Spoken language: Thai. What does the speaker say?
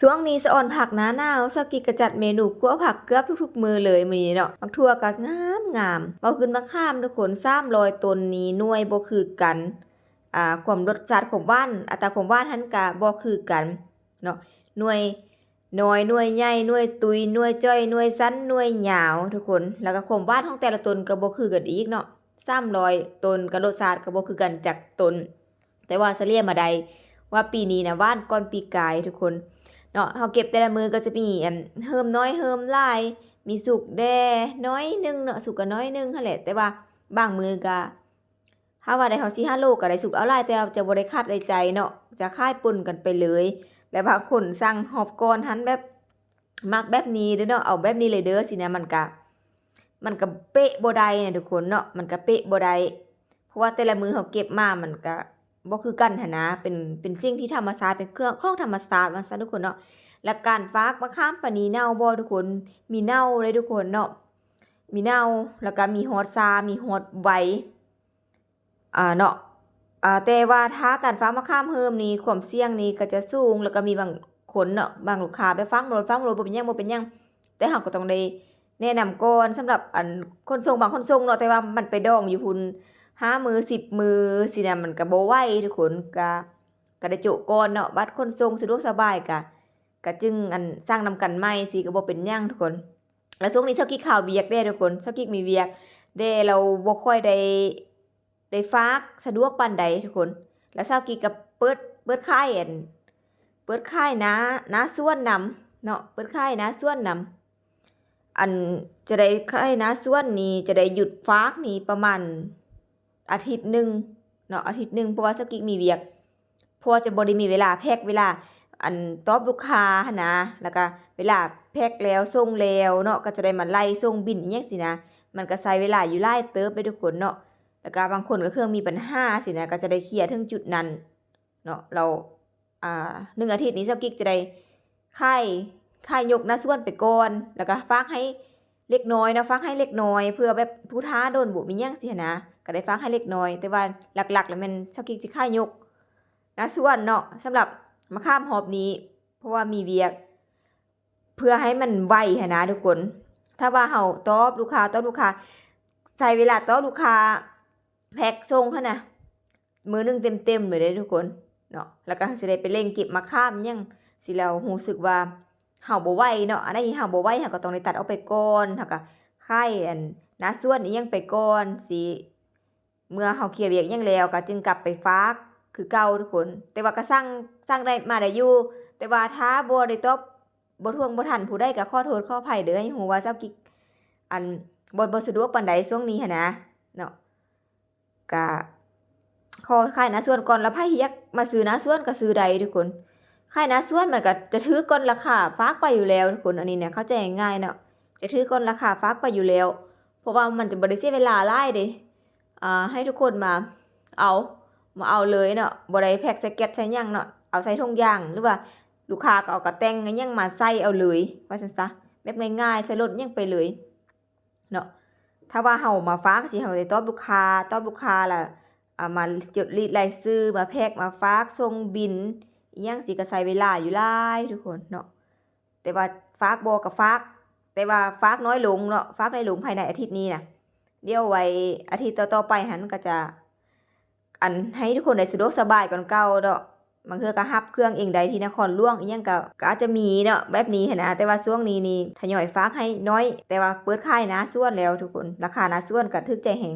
ช่วงนี้สะออนผักหน้าหนาวสกิกระจัดเมนูคั่วผักเกือบทุกๆมื้อเลยมื้อนี้เนาะบักทั่วก็งามเว้าขึ้นมาข้ามทุกคน300ต้นนี้หน่วยบ่คือกันความรสชาติของหวานอัตราความหวานหันก็บ่คือกันเนาะหน่วยน้อยหน่วยใหญ่หน่วยตุยหน่วยจ้อยหน่วยสั้นหน่วยยาวทุกคนแล้วก็ความหวานของแต่ละต้นก็บ่คือกันอีกเนาะ300ต้นก็รสชาติก็บ่คือกันจากต้นแต่ว่าเฉลี่ยมาได้ว่าปีนี้นะหวานก่อนปีกายทุกคนเนาะเฮาเก็บแต่ละมือก็จะมีเฮิมน้อยเฮิมหลายมีสุกแด่น้อยนึงเนาะสุกก็น้อยนึงหั่นแหละแต่ว่าบางมือก็ถ้าว่าได้เฮา4 5โลก็ได้สุกเอาหลายแต่จะบ่ได้คัดได้ใจเนาะจะคายปนกันไปเลยแล้วบางคนสั่งหอบก่อนหันแบบมักแบบนี้เด้อเนาะเอาแบบนี้เลยเด้อสินะมันก็เป๊ะบ่ได้นะทุกคนเนาะมันก็เป๊ะบ่ได้เพราะว่าแต่ละมือเฮาเก็บมามันก็บ่คือกันหันนะเป็นสิ่งที่ธรรมชาติเป็นเครื่องของธรรมชาติว่าซั่นทุกคนเนาะและการฝากมะขามปานนี้เน่าบ่ทุกคนมีเน่าเลยทุกคนเนาะมีเน่าแล้วก็มีฮอดซามีฮอดไวเนาะแต่ว่าถ้าการฝากมะขามเฮิมนี่ความเสี่ยงนี่ก็จะสูงแล้วก็มีบางคนเนาะบางลูกค้าไปฟังบ่บ่เป็นหยังแต่เฮาก็ต้องได้แนะนำก่อนสำหรับคนส่งบางคนส่งเนาะแต่ว่ามันไปดองอยู่พุ่น5มื้อ10มื้อสินะมันก็บ่ไหวทุกคนก็ได้โจะก่อนเนาะบัดคนส่งสะดวกสบายก็จึงสร้างนำกันใหม่สิก็บ่เป็นหยังทุกคนแล้วช่วงนี้เช้ากี้ข่าวเวียกเด้ทุกคนเช้ากี้มีเวียกเด้เราบ่ค่อยได้ฝากสะดวกปานใดทุกคนแล้วเช้ากี้ก็เปิดค่ายเปิดค่ายนาสวนนำเนาะเปิดค่ายนาสวนนำจะได้ค่ายนาสวนนี่จะได้หยุดฝากนี่ประมาณอาทิตย์นึงเนาะอาทิตย์นึงเพราะว่าสกิกมีเวียกเพราะจะบ่ได้มีเวลาแพ็คเวลาตอบลูกค้าหั่นนะแล้วก็เวลาแพ็คแล้วส่งแล้วเนาะก็จะได้มาไล่ส่งบิลอีหยังสินะมันก็ใช้เวลาอยู่หลายเติบเลยทุกคนเนาะแล้วก็บางคนก็เครื่องมีปัญหาสินะก็จะได้เคลียร์ถึงจุดนั้นเนาะเรา1อาทิตย์นี้สกิกจะได้ค่ายยกหน้าส่วนไปก่อนแล้วก็ฝากให้เล็กน้อยนะฝากให้เล็กน้อยเพื่อแบบผู้ท้าโดนบ่มีหยังสินะก็ได้ฝากให้เล็กน้อยแต่ว่าหลักๆแล้วมันสกิกสิค่ายยกหน้าส่วนเนาะสำหรับมะขามหอบนี้เพราะว่ามีเวียกเพื่อให้มันไวหั่นนะทุกคนถ้าว่าเฮาตอบลูกค้าใช้เวลาตอบลูกค้าแพ็คส่งหั่นน่ะมื้อนึงเต็มๆเลยเด้ทุกคนเนาะแล้วก็สิได้ไปเร่งเก็บมะขามหยังสิแล้วรู้สึกว่าเฮาบ่ไหวเนาะอันใดที่เฮาบ่ไหวเฮาก็ต้องได้ตัดออกไปก่อนเฮาก็ค่ายหน้าส่วนอีหยังไปก่อนสิเมื่อเฮาเคลียร์เวียกหยังแล้วก็จึงกลับไปฝากคือเก่าทุกคนแต่ว่าก็สั่งได้มาได้อยู่แต่ว่าถ้าบ่ได้ตอบบ่ทวงบ่ทันผู้ใดก็ขอโทษขออภัยเด้อให้ฮู้ว่าเจ้ากิ๊กบ่สะดวกปานใดช่วงนี้หันนะเนาะก็ขอค่ายหน้าส่วนก่อนแล้วไผอยากมาซื้อหน้าส่วนก็ซื้อได้ทุกคนค่ายหน้าส่วนมันก็จะถือก่อนราคาฝากไปอยู่แล้วทุกคนอันนี้เนี่ยเข้าใจง่ายๆเนาะจะถือก่อนราคาฝากไปอยู่แล้วเพราะว่ามันจะบ่ได้เสียเวลาหลายเด้ให้ทุกคนมาเอาเลยเนาะบ่ได้แพ็คใส่แก๊สใส่หยังเนาะเอาใส่ถุงยางหรือว่าลูกค้าก็เอากระแตงอิหยังมาใส่เอาเลยว่าซั่นซะแบบง่ายๆใส่รถยังไปเลยเนาะถ้าว่าเฮามาฝากสิเฮาได้ตอบลูกค้าล่ะมาจดลิสต์รายชื่อมาแพ็คมาฝากส่งบิลอิหยังสิก็ใช้เวลาอยู่หลายทุกคนเนาะแต่ว่าฝากบ่ก็ฝากแต่ว่าฝากน้อยลงเนาะฝากน้อยลงภายในอาทิตย์นี้น่ะเดี๋ยวไว้อาทิตย์ต่อๆไปหันก็จะให้ทุกคนได้สะดวกสบายกว่าเก่าเนาะบางเทื่อก็รับเครื่องเองได้ที่นครหลวงอีหยังก็อาจจะมีเนาะแบบนี้หันนะแต่ว่าช่วงนี้นี่ทยอยฝากให้น้อยแต่ว่าเปิดขายหน้าส่วนแล้วทุกคนราคาหน้าส่วนก็ถึกใจแฮง